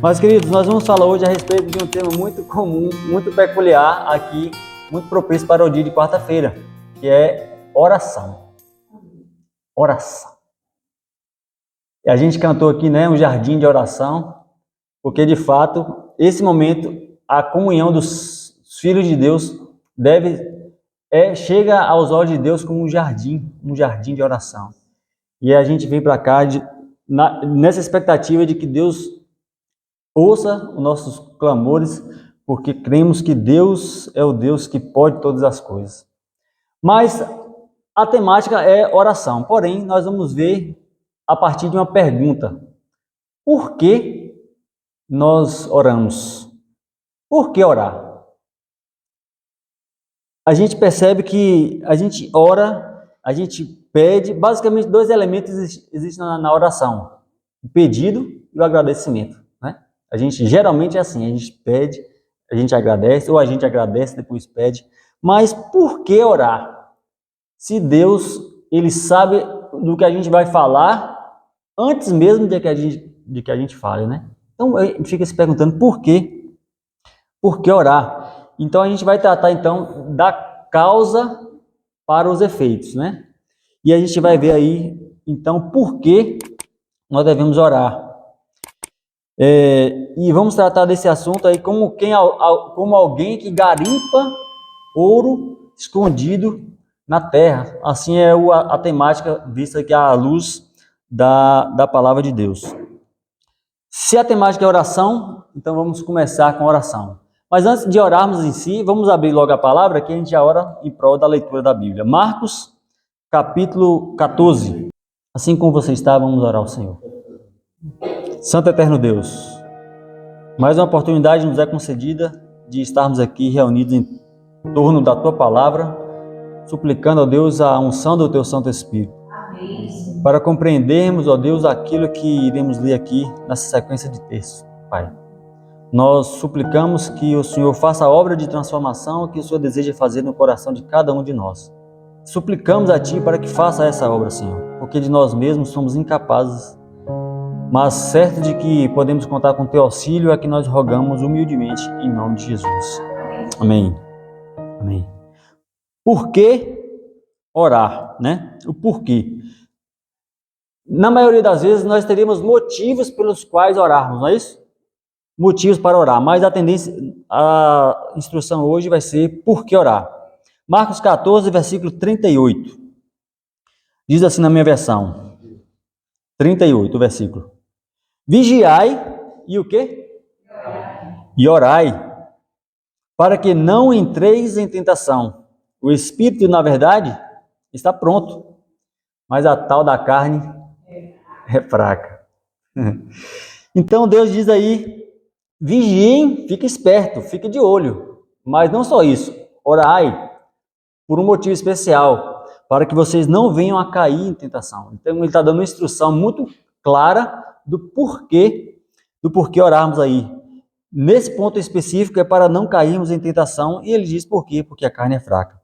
Mas, queridos, nós vamos falar hoje a respeito de um tema muito comum, muito peculiar aqui, muito propício para o dia de quarta-feira, que é oração. Oração. E a gente cantou aqui, né, um jardim de oração, porque, de fato, esse momento, a comunhão dos filhos de Deus chega aos olhos de Deus como um jardim de oração. E a gente vem para cá nessa expectativa de que Deus ouça os nossos clamores, porque cremos que Deus é o Deus que pode todas as coisas. Mas a temática é oração. Porém, nós vamos ver a partir de uma pergunta. Por que nós oramos? Por que orar? A gente percebe que a gente ora, a gente pede, basicamente dois elementos existem na oração: o pedido e o agradecimento. A gente geralmente é assim, a gente pede, a gente agradece, ou a gente agradece, depois pede. Mas por que orar? Se Deus, Ele sabe do que a gente vai falar antes mesmo de que a gente fale, né? Então, a gente fica se perguntando por quê? Por que orar? Então, a gente vai tratar, então, da causa para os efeitos, né? E a gente vai ver aí, então, por que nós devemos orar. E vamos tratar desse assunto aí como alguém que garimpa ouro escondido na terra. Assim é a temática vista aqui à luz da palavra de Deus. Se a temática é oração, então vamos começar com a oração. Mas antes de orarmos em si, vamos abrir logo a palavra, que a gente já ora em prol da leitura da Bíblia. Marcos, capítulo 14. Assim como você está, vamos orar ao Senhor. Santo Eterno Deus, mais uma oportunidade nos é concedida de estarmos aqui reunidos em torno da Tua Palavra, suplicando, ó Deus, a unção do Teu Santo Espírito. Amém. Para compreendermos, ó Deus, aquilo que iremos ler aqui nessa sequência de textos, Pai. Nós suplicamos que o Senhor faça a obra de transformação que o Senhor deseja fazer no coração de cada um de nós. Suplicamos a Ti para que faça essa obra, Senhor, porque de nós mesmos somos incapazes, mas certo de que podemos contar com Teu auxílio, é que nós rogamos humildemente em nome de Jesus. Amém. Amém. Por que orar, né? O porquê. Na maioria das vezes nós teríamos motivos pelos quais orarmos, não é isso? Motivos para orar, mas a instrução hoje vai ser por que orar. Marcos 14, versículo 38. Diz assim na minha versão. 38, o versículo. Vigiai e o quê? E orai, para que não entreis em tentação. O espírito, na verdade, está pronto, mas a tal da carne é fraca. Então Deus diz aí, vigiem, fique esperto, fique de olho. Mas não só isso, orai por um motivo especial, para que vocês não venham a cair em tentação. Então ele está dando uma instrução muito clara do porquê orarmos aí. Nesse ponto específico é para não cairmos em tentação, e ele diz por quê? Porque a carne é fraca.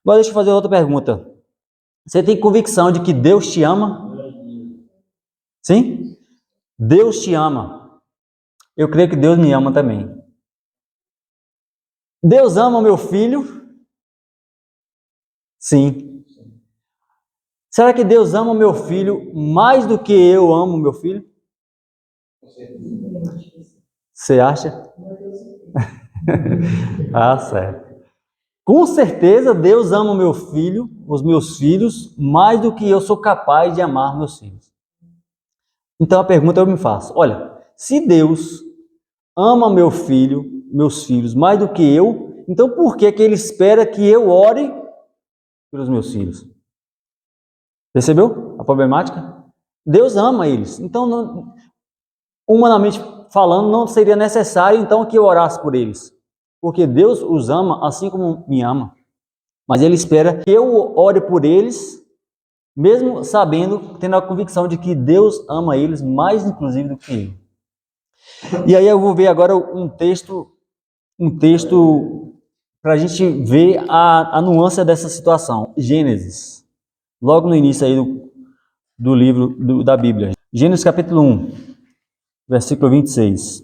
Agora deixa eu fazer outra pergunta. Você tem convicção de que Deus te ama? Sim? Deus te ama. Eu creio que Deus me ama também. Deus ama o meu filho? Sim. Será que Deus ama o meu filho mais do que eu amo o meu filho? Você acha? Ah, certo. Com certeza Deus ama o meu filho, os meus filhos, mais do que eu sou capaz de amar meus filhos. Então a pergunta eu me faço, olha, se Deus ama meu filho, meus filhos, mais do que eu, então por que Ele espera que eu ore pelos meus filhos? Percebeu a problemática? Deus ama eles, então humanamente falando, não seria necessário então que eu orasse por eles, porque Deus os ama assim como me ama, mas Ele espera que eu ore por eles, mesmo sabendo, tendo a convicção de que Deus ama eles mais inclusive do que eu. E aí eu vou ver agora um texto para a gente ver a nuance dessa situação. Gênesis, logo no início aí do livro da Bíblia. Gênesis capítulo 1, versículo 26.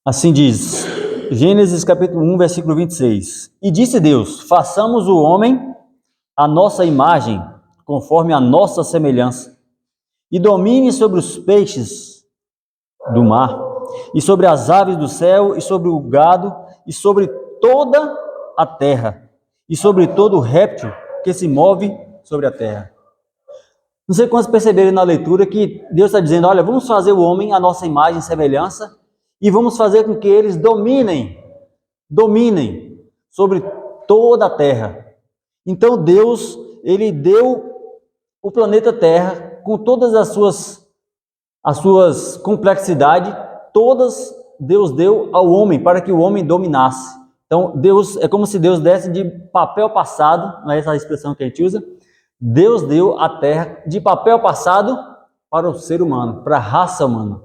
Assim diz, Gênesis capítulo 1, versículo 26. E disse Deus, façamos o homem à nossa imagem, conforme a nossa semelhança, e domine sobre os peixes do mar, e sobre as aves do céu, e sobre o gado, e sobre toda a terra, e sobre todo réptil que se move sobre a terra. Não sei quantos perceberam na leitura que Deus está dizendo, olha, vamos fazer o homem à nossa imagem e semelhança, e vamos fazer com que eles dominem sobre toda a terra. Então Deus, ele deu o planeta Terra com todas as suas complexidades, todas Deus deu ao homem para que o homem dominasse. Então Deus, é como se Deus desse de papel passado, não é essa a expressão que a gente usa, Deus deu a terra de papel passado para o ser humano, para a raça humana.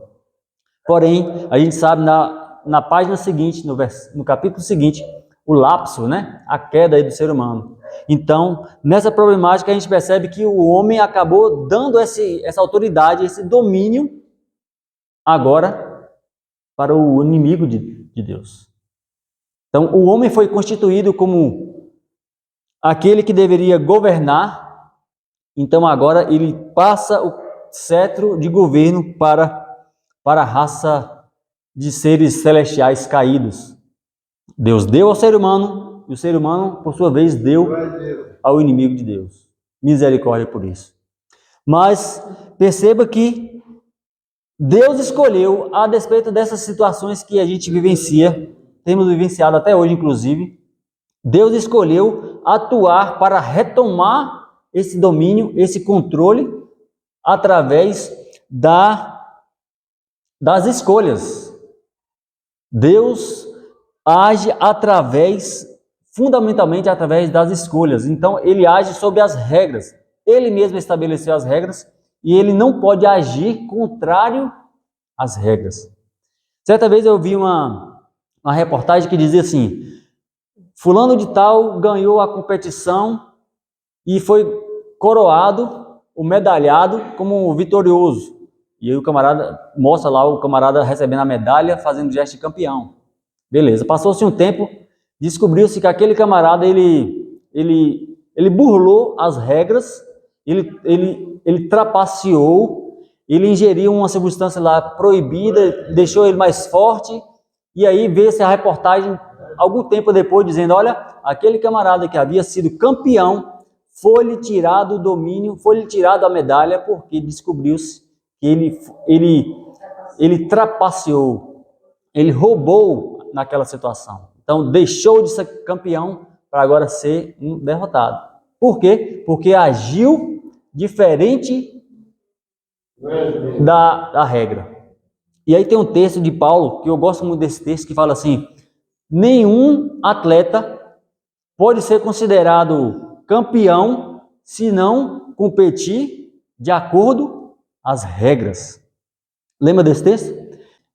Porém, a gente sabe na página seguinte, no capítulo seguinte, o lapso, né? A queda aí do ser humano. Então, nessa problemática, a gente percebe que o homem acabou dando essa autoridade, esse domínio, agora, para o inimigo de Deus. Então, o homem foi constituído como aquele que deveria governar, então agora ele passa o cetro de governo para a raça de seres celestiais caídos. Deus deu ao ser humano, e o ser humano, por sua vez, deu ao inimigo de Deus. Misericórdia por isso. Mas perceba que Deus escolheu, a despeito dessas situações que a gente vivencia, temos vivenciado até hoje, inclusive, Deus escolheu atuar para retomar esse domínio, esse controle, através das escolhas. Deus age fundamentalmente através das escolhas. Então, ele age sobre as regras. Ele mesmo estabeleceu as regras e ele não pode agir contrário às regras. Certa vez eu vi uma reportagem que dizia assim, fulano de tal ganhou a competição e foi coroado, ou medalhado como vitorioso. E aí o camarada, mostra lá o camarada recebendo a medalha, fazendo gesto de campeão. Beleza, passou-se um tempo, descobriu-se que aquele camarada, ele burlou as regras, ele trapaceou, ele ingeriu uma substância lá proibida, deixou ele mais forte, e aí vê-se a reportagem, algum tempo depois, dizendo, olha, aquele camarada que havia sido campeão, foi-lhe tirado o domínio, foi-lhe tirado a medalha, porque descobriu-se que ele trapaceou, ele roubou naquela situação. Então, deixou de ser campeão para agora ser um derrotado. Por quê? Porque agiu diferente da regra. E aí tem um texto de Paulo, que eu gosto muito desse texto, que fala assim, nenhum atleta pode ser considerado campeão se não competir de acordo as regras. Lembra desse texto?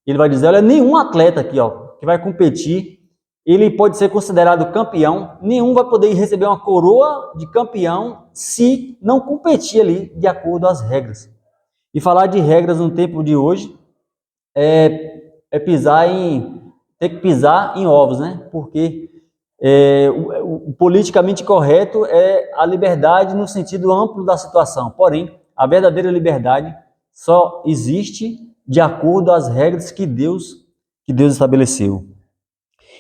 Ele vai dizer, olha, nenhum atleta aqui, que vai competir, ele pode ser considerado campeão, nenhum vai poder receber uma coroa de campeão se não competir ali de acordo às regras. E falar de regras no tempo de hoje é ter que pisar em ovos, né? Porque o politicamente correto é a liberdade no sentido amplo da situação. Porém, a verdadeira liberdade só existe de acordo às regras que Deus estabeleceu.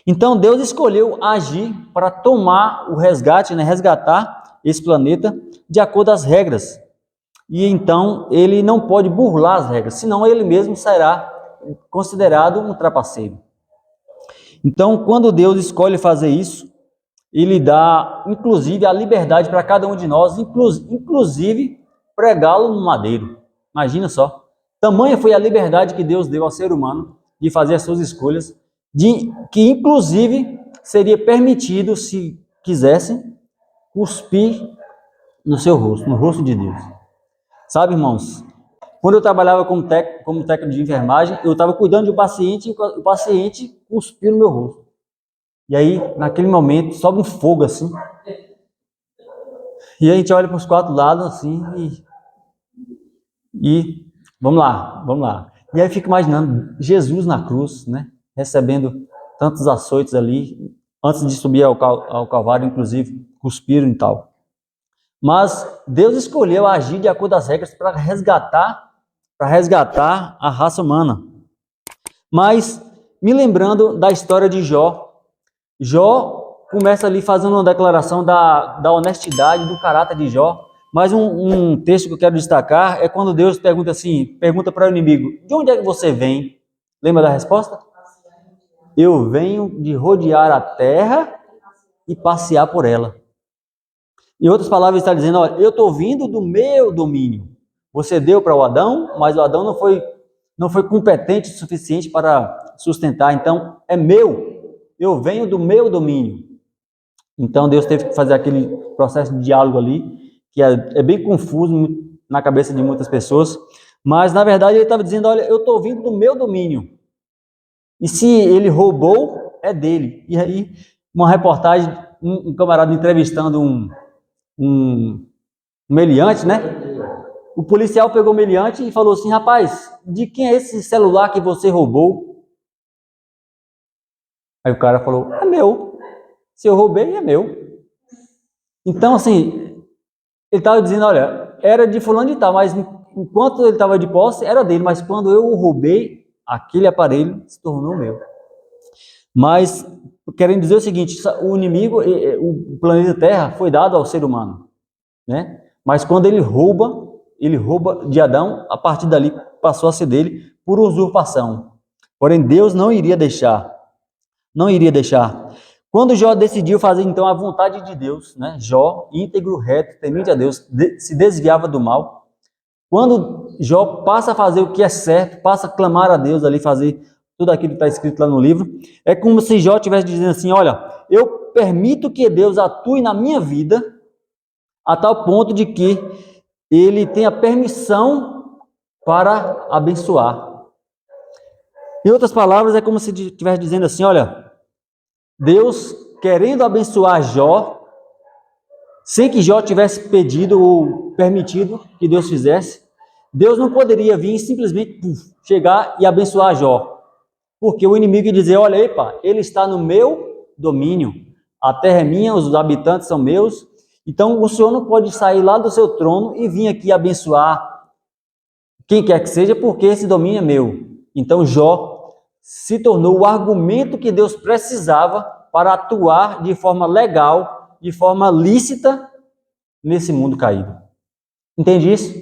Então, Deus escolheu agir para tomar o resgate, né, resgatar esse planeta de acordo às regras. E então, ele não pode burlar as regras, senão ele mesmo será considerado um trapaceiro. Então, quando Deus escolhe fazer isso, ele dá, inclusive, a liberdade para cada um de nós, inclusive pregá-lo no madeiro. Imagina só. Tamanha foi a liberdade que Deus deu ao ser humano de fazer as suas escolhas, que inclusive seria permitido, se quisesse, cuspir no seu rosto, no rosto de Deus. Sabe, irmãos, quando eu trabalhava como técnico de enfermagem, eu estava cuidando de um paciente e o paciente cuspiu no meu rosto. E aí, naquele momento, sobe um fogo assim. E a gente olha para os quatro lados assim e vamos lá. E aí fica imaginando Jesus na cruz, né? recebendo tantos açoites ali, antes de subir ao Calvário, inclusive, cuspiram e tal. Mas Deus escolheu agir de acordo com as regras para resgatar a raça humana. Mas, me lembrando da história de Jó, Jó começa ali fazendo uma declaração da honestidade, do caráter de Jó. Mas um texto que eu quero destacar é quando Deus pergunta para o inimigo: de onde é que você vem? Lembra da resposta? Eu venho de rodear a terra e passear por ela. Em outras palavras, está dizendo: olha, eu estou vindo do meu domínio. Você deu para o Adão, mas o Adão não foi competente o suficiente para sustentar. Então, é meu. Eu venho do meu domínio. Então, Deus teve que fazer aquele processo de diálogo ali, que é bem confuso na cabeça de muitas pessoas. Mas, na verdade, ele estava dizendo: olha, eu estou vindo do meu domínio. E se ele roubou, é dele. E aí, uma reportagem, um camarada entrevistando um meliante, né? O policial pegou o meliante e falou assim: rapaz, de quem é esse celular que você roubou? Aí o cara falou: é meu. Se eu roubei, é meu. Então, assim, ele estava dizendo: olha, era de fulano de tal, mas enquanto ele estava de posse, era dele. Mas quando eu o roubei, aquele aparelho se tornou meu. Mas, querendo dizer o seguinte, o inimigo, o planeta Terra foi dado ao ser humano, né? Mas quando ele rouba de Adão, a partir dali passou a ser dele por usurpação. Porém, Deus não iria deixar. Quando Jó decidiu fazer então a vontade de Deus, né? Jó, íntegro, reto, temente a Deus, se desviava do mal. Quando Jó passa a fazer o que é certo, passa a clamar a Deus ali, fazer tudo aquilo que está escrito lá no livro, é como se Jó estivesse dizendo assim: olha, eu permito que Deus atue na minha vida a tal ponto de que ele tenha permissão para abençoar. Em outras palavras, é como se estivesse dizendo assim: olha, Deus querendo abençoar Jó, sem que Jó tivesse pedido ou permitido que Deus fizesse, Deus não poderia vir e simplesmente chegar e abençoar Jó. Porque o inimigo ia dizer: olha, epa, ele está no meu domínio, a terra é minha, os habitantes são meus, então o Senhor não pode sair lá do seu trono e vir aqui abençoar quem quer que seja, porque esse domínio é meu. Então Jó se tornou o argumento que Deus precisava para atuar de forma legal, de forma lícita nesse mundo caído. Entende isso?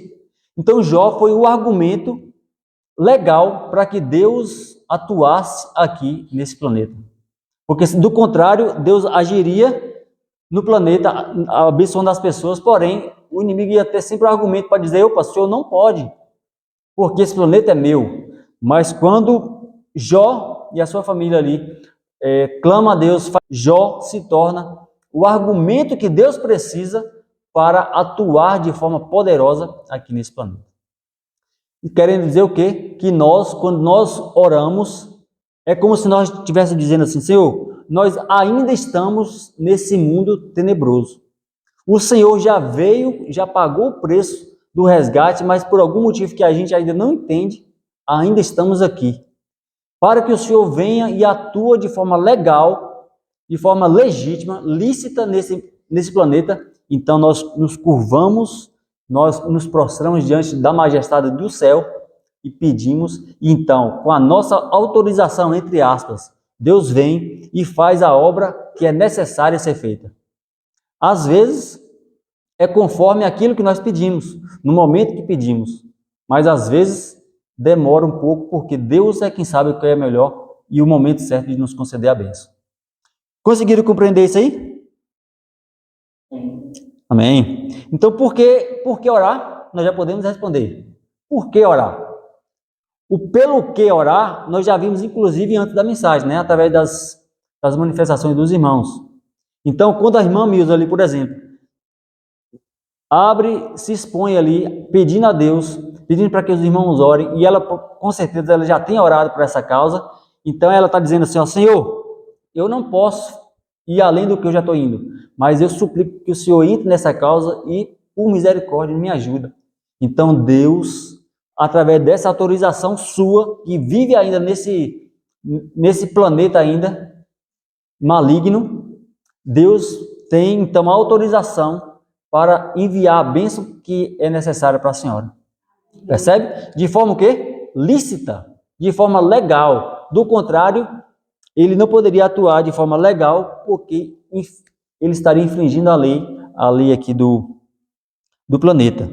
Então Jó foi o argumento legal para que Deus atuasse aqui nesse planeta. Porque, do contrário, Deus agiria no planeta, abençoando as pessoas, porém, o inimigo ia ter sempre um argumento para dizer: opa, o senhor não pode, porque esse planeta é meu. Mas quando Jó e a sua família ali clama a Deus, Jó se torna o argumento que Deus precisa para atuar de forma poderosa aqui nesse planeta. E querendo dizer o quê? Que nós, quando nós oramos, é como se nós estivéssemos dizendo assim: Senhor, nós ainda estamos nesse mundo tenebroso. O Senhor já veio, já pagou o preço do resgate, mas por algum motivo que a gente ainda não entende, ainda estamos aqui. Para que o Senhor venha e atue de forma legal, de forma legítima, lícita nesse planeta, então nós nos curvamos, nós nos prostramos diante da majestade do céu e pedimos, e então, com a nossa autorização, entre aspas, Deus vem e faz a obra que é necessária ser feita. Às vezes, é conforme aquilo que nós pedimos, no momento que pedimos, mas às vezes demora um pouco, porque Deus é quem sabe o que é melhor e o momento certo de nos conceder a bênção. Conseguiram compreender isso aí? Amém. Então, por que orar? Nós já podemos responder. Por que orar? O pelo que orar, nós já vimos, inclusive, antes da mensagem, né? Através das manifestações dos irmãos. Então, quando a irmã Milza ali, por exemplo, se expõe ali, pedindo a Deus, pedindo para que os irmãos orem, e ela, com certeza, ela já tem orado por essa causa, então ela está dizendo assim: ó, Senhor, eu não posso ir além do que eu já estou indo, mas eu suplico que o Senhor entre nessa causa e, por misericórdia, me ajuda. Então Deus, através dessa autorização sua, que vive ainda nesse planeta ainda maligno, Deus tem então autorização para enviar a bênção que é necessária para a senhora. Percebe? De forma o quê? Lícita, de forma legal. Do contrário, ele não poderia atuar de forma legal, porque ele estaria infringindo a lei aqui do planeta.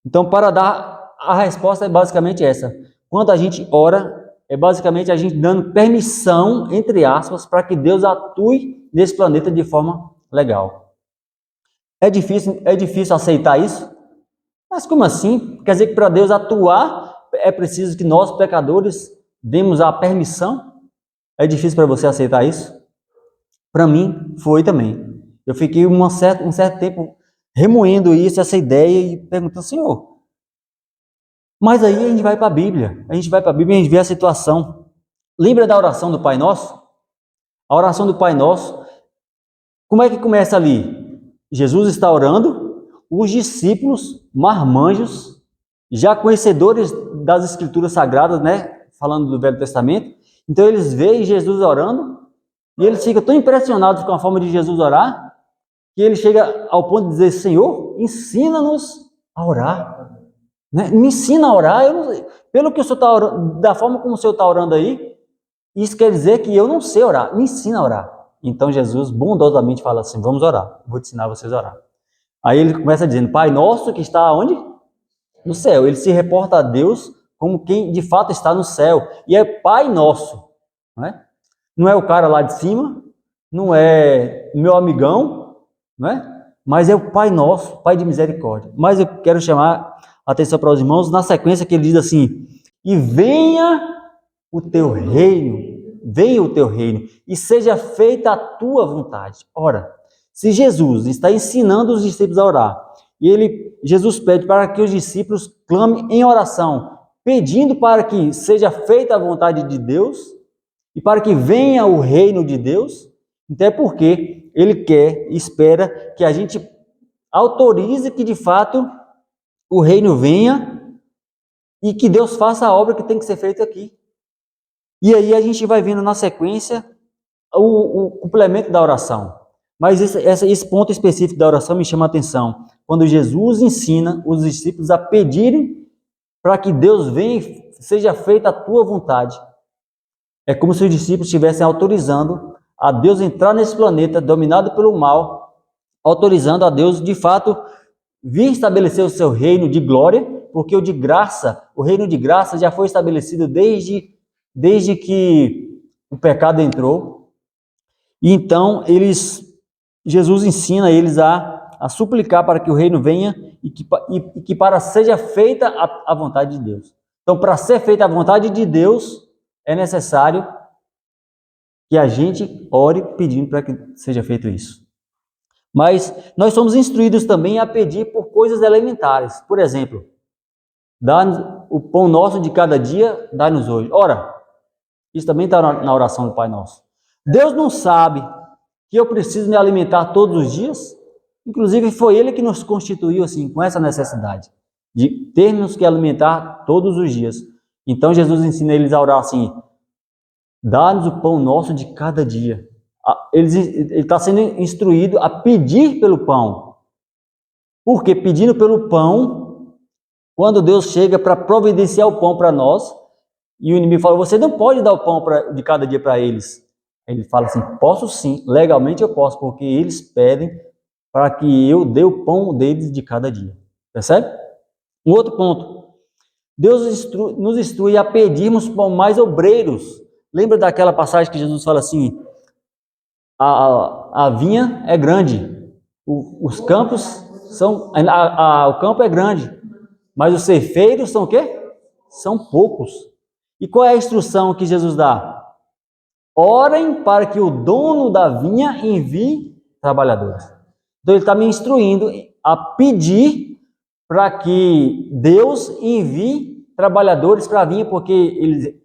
Então, para dar a resposta é basicamente essa. Quando a gente ora, é basicamente a gente dando permissão, entre aspas, para que Deus atue nesse planeta de forma legal. É difícil aceitar isso? Mas como assim? Quer dizer que para Deus atuar, é preciso que nós, pecadores, demos a permissão? É difícil para você aceitar isso? Para mim, foi também. Eu fiquei um certo tempo remoendo isso, essa ideia, e perguntando, Senhor, mas aí a gente vai para a Bíblia. A gente vai para a Bíblia e a gente vê a situação. Lembra da oração do Pai Nosso? A oração do Pai Nosso, como é que começa ali? Jesus está orando, os discípulos, marmanjos, já conhecedores das Escrituras Sagradas, né? Falando do Velho Testamento, então eles veem Jesus orando e eles ficam tão impressionados com a forma de Jesus orar, que ele chega ao ponto de dizer, Senhor, ensina-nos a orar. Né? Me ensina a orar. Pelo que o Senhor está orando, da forma como o Senhor está orando aí, isso quer dizer que eu não sei orar. Me ensina a orar. Então Jesus bondosamente fala assim, vamos orar. Vou te ensinar vocês a orar. Aí ele começa dizendo, Pai nosso que está onde? No céu. Ele se reporta a Deus como quem de fato está no céu. E é Pai nosso. Não é o cara lá de cima, não é meu amigão, não é? Mas é o Pai nosso, Pai de misericórdia. Mas eu quero chamar a atenção para os irmãos, na sequência que ele diz assim, e venha o teu reino, e seja feita a tua vontade. Ora, se Jesus está ensinando os discípulos a orar, e Jesus pede para que os discípulos clamem em oração, pedindo para que seja feita a vontade de Deus, e para que venha o reino de Deus, então é porque ele espera que a gente autorize que de fato o reino venha e que Deus faça a obra que tem que ser feita aqui. E aí a gente vai vendo na sequência o complemento da oração. Mas esse ponto específico da oração me chama a atenção. Quando Jesus ensina os discípulos a pedirem para que Deus venha e seja feita a tua vontade. É como se os discípulos estivessem autorizando a Deus entrar nesse planeta dominado pelo mal, autorizando a Deus, de fato, vir estabelecer o seu reino de glória, porque o de graça, o reino de graça já foi estabelecido desde que o pecado entrou. E então, Jesus ensina eles a suplicar para que o reino venha e que para seja feita a vontade de Deus. Então, para ser feita a vontade de Deus, é necessário que a gente ore pedindo para que seja feito isso. Mas nós somos instruídos também a pedir por coisas elementares. Por exemplo, dá-nos o pão nosso de cada dia, dá-nos hoje. Ora, isso também está na oração do Pai Nosso. Deus não sabe que eu preciso me alimentar todos os dias? Inclusive foi Ele que nos constituiu assim, com essa necessidade de termos que alimentar todos os dias. Então Jesus ensina eles a orar assim, dá-nos o pão nosso de cada dia. Ele está sendo instruído a pedir pelo pão. Porque pedindo pelo pão, quando Deus chega para providenciar o pão para nós, e o inimigo fala, você não pode dar o pão de cada dia para eles. Ele fala assim, posso sim, legalmente eu posso, porque eles pedem para que eu dê o pão deles de cada dia. Percebe? Um outro ponto. Deus nos instrui a pedirmos por mais obreiros. Lembra daquela passagem que Jesus fala assim, a vinha é grande, os campos são, o campo é grande, mas os ceifeiros são o quê? São poucos. E qual é a instrução que Jesus dá? Orem para que o dono da vinha envie trabalhadores. Então ele está me instruindo a pedir para que Deus envie trabalhadores para a vinha, porque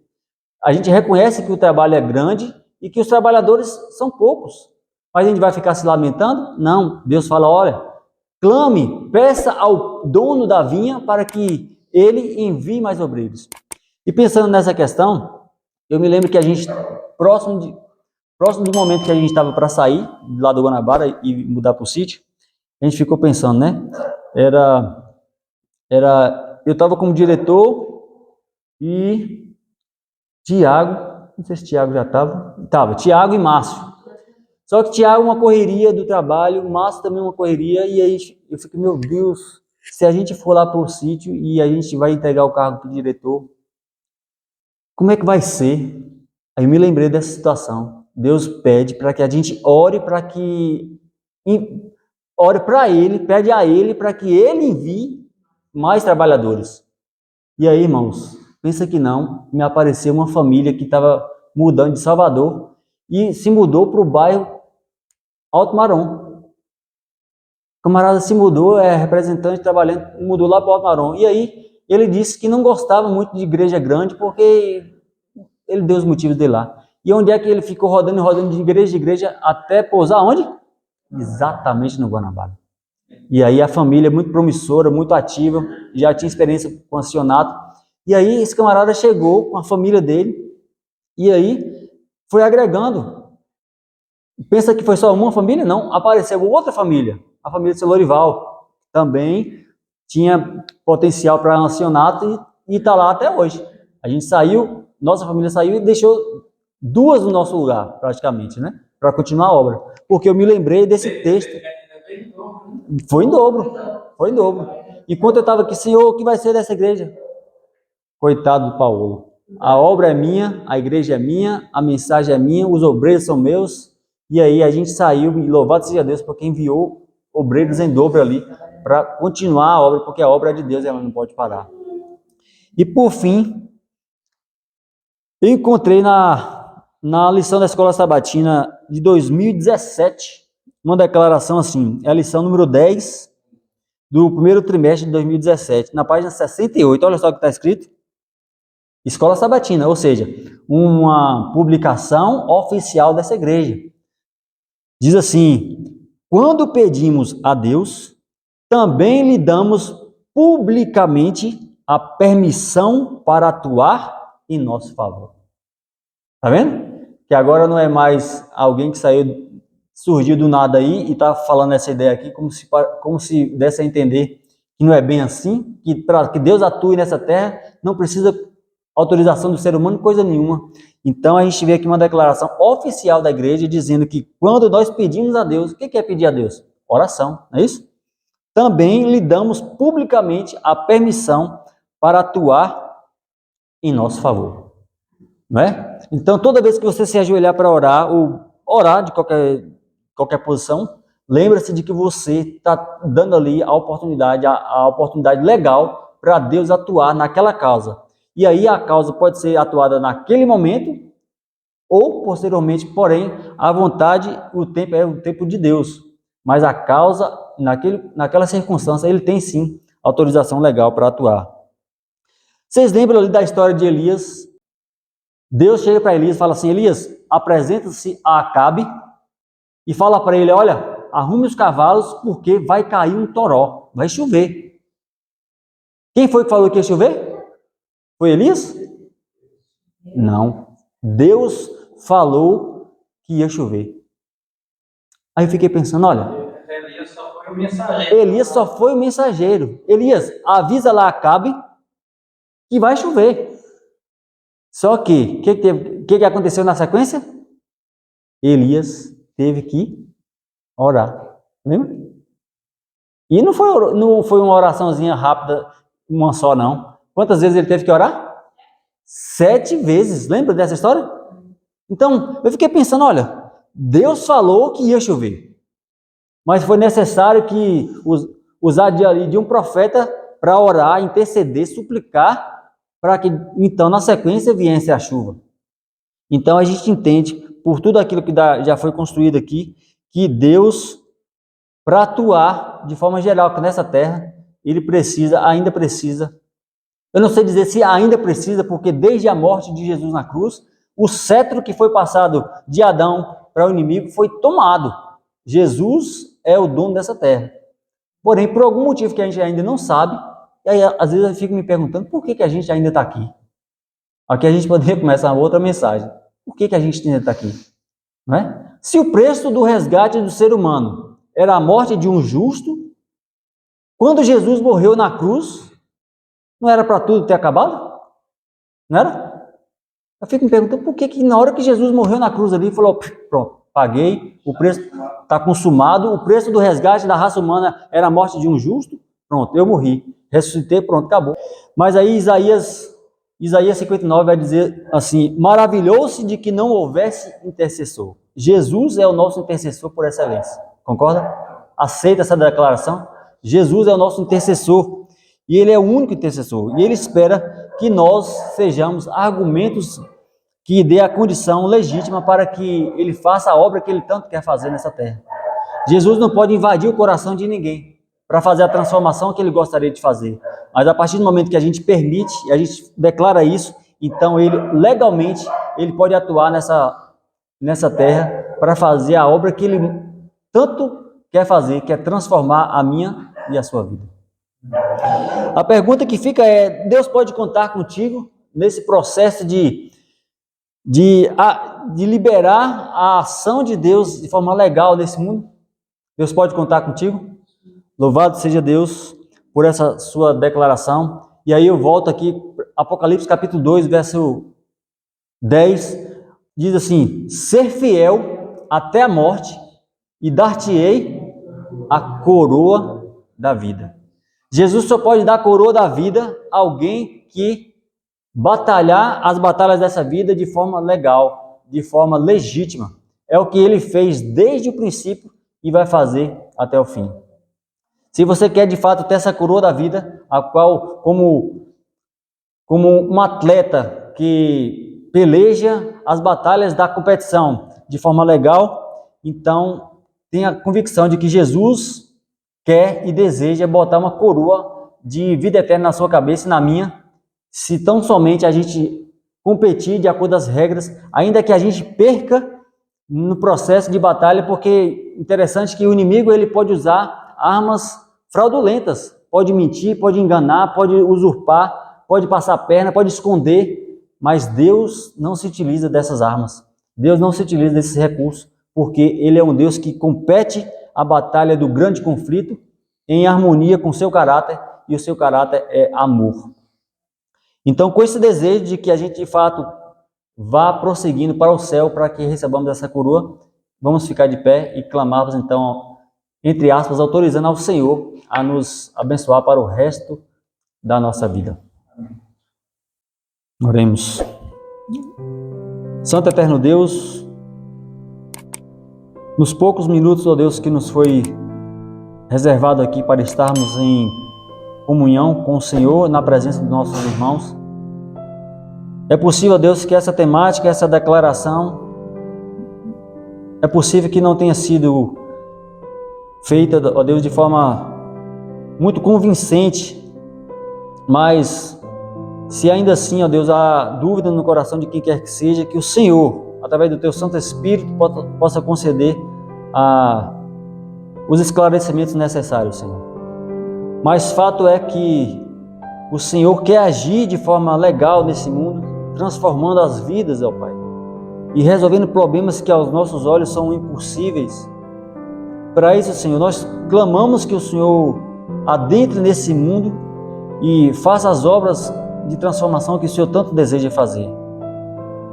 a gente reconhece que o trabalho é grande e que os trabalhadores são poucos. Mas a gente vai ficar se lamentando? Não. Deus fala, olha, clame, peça ao dono da vinha para que ele envie mais obreiros. E pensando nessa questão, Eu me lembro que a gente, próximo, próximo do momento que a gente estava para sair lá do Guanabara e mudar para o sítio, a gente ficou pensando, né? Eu estava como diretor e Tiago, não sei se Tiago já estava, Tiago e Márcio. Só que Tiago uma correria do trabalho, Márcio também uma correria, e aí eu fico, meu Deus, se a gente for lá para o sítio e a gente vai entregar o cargo para o diretor, como é que vai ser? Aí eu me lembrei dessa situação. Deus pede para que a gente ore ore para Ele, pede a Ele para que Ele envie mais trabalhadores. E aí, irmãos, pensa que não, me apareceu uma família que estava mudando de Salvador e se mudou para o bairro Alto Marom. O camarada se mudou, é representante trabalhando, mudou lá para o Alto Marom. E aí, ele disse que não gostava muito de igreja grande porque ele deu os motivos dele lá. E onde é que ele ficou rodando e rodando de igreja até pousar onde? Exatamente no Guanabara. E aí a família muito promissora, muito ativa, já tinha experiência com acionato. E aí esse camarada chegou com a família dele e aí foi agregando. Pensa que foi só uma família? Não, apareceu outra família, a família de seu Lorival. Também tinha potencial para acionato e está lá até hoje. A gente saiu, nossa família saiu e deixou duas no nosso lugar, praticamente, né? Para continuar a obra. Porque eu me lembrei desse texto. Foi em dobro, foi em dobro. Enquanto eu estava aqui, Senhor, o que vai ser dessa igreja? Coitado do Paulo. A obra é minha, a igreja é minha, a mensagem é minha, os obreiros são meus. E aí a gente saiu, e louvado seja Deus, porque enviou obreiros em dobro ali, para continuar a obra, porque a obra é de Deus e ela não pode parar. E por fim, eu encontrei na lição da Escola Sabatina de 2017, uma declaração assim, é a lição número 10 do primeiro trimestre de 2017, na página 68, olha só o que está escrito. Escola Sabatina, ou seja, uma publicação oficial dessa igreja. Diz assim: quando pedimos a Deus, também lhe damos publicamente a permissão para atuar em nosso favor. Tá vendo? Que agora não é mais alguém que surgiu do nada aí e está falando essa ideia aqui como se desse a entender que não é bem assim, que para que Deus atue nessa terra não precisa autorização do ser humano, coisa nenhuma. Então a gente vê aqui uma declaração oficial da igreja dizendo que quando nós pedimos a Deus, o que é pedir a Deus? Oração, não é isso? Também lhe damos publicamente a permissão para atuar em nosso favor. Não é? Então toda vez que você se ajoelhar para orar, ou orar de qualquer posição, lembra-se de que você está dando ali a oportunidade legal para Deus atuar naquela causa. E aí a causa pode ser atuada naquele momento ou posteriormente, porém, a vontade, o tempo é o tempo de Deus. Mas a causa, naquela circunstância, ele tem sim autorização legal para atuar. Vocês lembram ali da história de Elias? Deus chega para Elias e fala assim: Elias, apresenta-se a Acabe e fala para ele: olha, arrume os cavalos porque vai cair um toró, vai chover. Quem foi que falou que ia chover? Foi Elias? Não. Deus falou que ia chover. Aí eu fiquei pensando, olha, Elias só foi o mensageiro. Elias só foi o mensageiro. Elias, avisa lá Acabe que vai chover. Só que, o que aconteceu na sequência? Elias teve que orar. Lembra? E não foi uma oraçãozinha rápida, uma só não. Quantas vezes ele teve que orar? 7 vezes. Lembra dessa história? Então, eu fiquei pensando, olha, Deus falou que ia chover, mas foi necessário que usar de um profeta para orar, interceder, suplicar, para que então na sequência viesse a chuva. Então a gente entende, por tudo aquilo que já foi construído aqui, que Deus, para atuar de forma geral nessa terra, ele ainda precisa, eu não sei dizer se ainda precisa, porque desde a morte de Jesus na cruz, o cetro que foi passado de Adão para o inimigo foi tomado. Jesus é o dono dessa terra. Porém, por algum motivo que a gente ainda não sabe, e aí às vezes eu fico me perguntando por que a gente ainda está aqui. Aqui a gente poderia começar uma outra mensagem. Por que a gente ainda está aqui? Não é? Se o preço do resgate do ser humano era a morte de um justo, quando Jesus morreu na cruz, não era para tudo ter acabado? Não era? Eu fico me perguntando por que na hora que Jesus morreu na cruz ali, falou, pronto, paguei, o preço está consumado, o preço do resgate da raça humana era a morte de um justo, pronto, eu morri, ressuscitei, pronto, acabou. Mas aí Isaías 59 vai dizer assim, maravilhou-se de que não houvesse intercessor. Jesus é o nosso intercessor por excelência, concorda? Aceita essa declaração? Jesus é o nosso intercessor, e Ele é o único intercessor, e Ele espera que nós sejamos argumentos que dê a condição legítima para que Ele faça a obra que Ele tanto quer fazer nessa terra. Jesus não pode invadir o coração de ninguém para fazer a transformação que Ele gostaria de fazer, mas a partir do momento que a gente permite, a gente declara isso, então Ele, legalmente, Ele pode atuar nessa terra para fazer a obra que Ele tanto quer fazer, que é transformar a minha e a sua vida. A pergunta que fica é, Deus pode contar contigo nesse processo de liberar a ação de Deus de forma legal nesse mundo? Deus pode contar contigo? Louvado seja Deus por essa sua declaração. E aí eu volto aqui, Apocalipse capítulo 2, verso 10, diz assim, ser fiel até a morte e dar-te-ei a coroa da vida. Jesus só pode dar a coroa da vida a alguém que batalhar as batalhas dessa vida de forma legal, de forma legítima. É o que Ele fez desde o princípio e vai fazer até o fim. Se você quer de fato ter essa coroa da vida, a qual, como um atleta que peleja as batalhas da competição de forma legal, então tenha a convicção de que Jesus quer e deseja botar uma coroa de vida eterna na sua cabeça e na minha, se tão somente a gente competir de acordo com as regras, ainda que a gente perca no processo de batalha, porque interessante que o inimigo ele pode usar armas fraudulentas, pode mentir, pode enganar, pode usurpar, pode passar a perna, pode esconder, mas Deus não se utiliza dessas armas, Deus não se utiliza desses recursos, porque Ele é um Deus que compete a batalha do grande conflito em harmonia com o seu caráter, e o seu caráter é amor. Então, com esse desejo de que a gente, de fato, vá prosseguindo para o céu, para que recebamos essa coroa, vamos ficar de pé e clamarmos, então, entre aspas, autorizando ao Senhor a nos abençoar para o resto da nossa vida. Oremos. Santo Eterno Deus, nos poucos minutos, ó Deus, que nos foi reservado aqui para estarmos em comunhão com o Senhor, na presença dos nossos irmãos, é possível, Deus, que essa temática, essa declaração, é possível que não tenha sido feita, ó Deus, de forma muito convincente, mas se ainda assim, ó Deus, há dúvida no coração de quem quer que seja, que o Senhor, através do Teu Santo Espírito, possa conceder os esclarecimentos necessários, Senhor. Mas fato é que o Senhor quer agir de forma legal nesse mundo, transformando as vidas, ó Pai, e resolvendo problemas que aos nossos olhos são impossíveis. Para isso, Senhor, nós clamamos que o Senhor adentre nesse mundo e faça as obras de transformação que o Senhor tanto deseja fazer.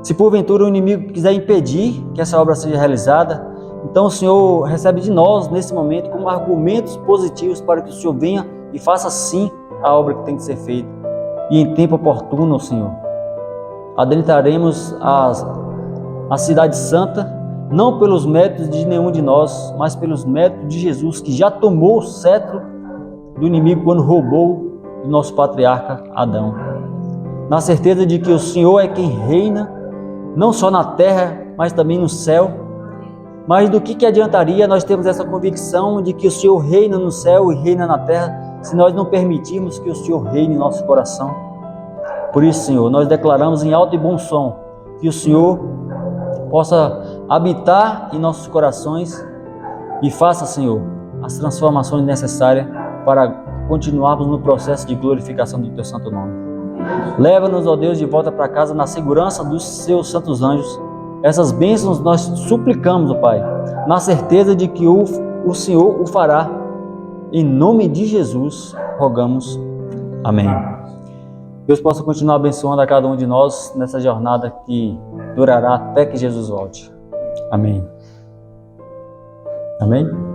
Se porventura o inimigo quiser impedir que essa obra seja realizada, então o Senhor recebe de nós, nesse momento, como argumentos positivos para que o Senhor venha e faça sim a obra que tem que ser feita. E em tempo oportuno, Senhor, adentraremos a cidade santa, não pelos méritos de nenhum de nós, mas pelos méritos de Jesus, que já tomou o cetro do inimigo quando roubou do nosso patriarca Adão. Na certeza de que o Senhor é quem reina, não só na terra, mas também no céu. Mas do que adiantaria nós termos essa convicção de que o Senhor reina no céu e reina na terra, se nós não permitirmos que o Senhor reine em nosso coração? Por isso, Senhor, nós declaramos em alto e bom som que o Senhor possa habitar em nossos corações e faça, Senhor, as transformações necessárias para continuarmos no processo de glorificação do Teu santo nome. Leva-nos, ó Deus, de volta para casa na segurança dos seus santos anjos. Essas bênçãos nós suplicamos, ó Pai, na certeza de que o Senhor o fará. Em nome de Jesus, rogamos. Amém. Deus possa continuar abençoando a cada um de nós nessa jornada que durará até que Jesus volte. Amém. Amém?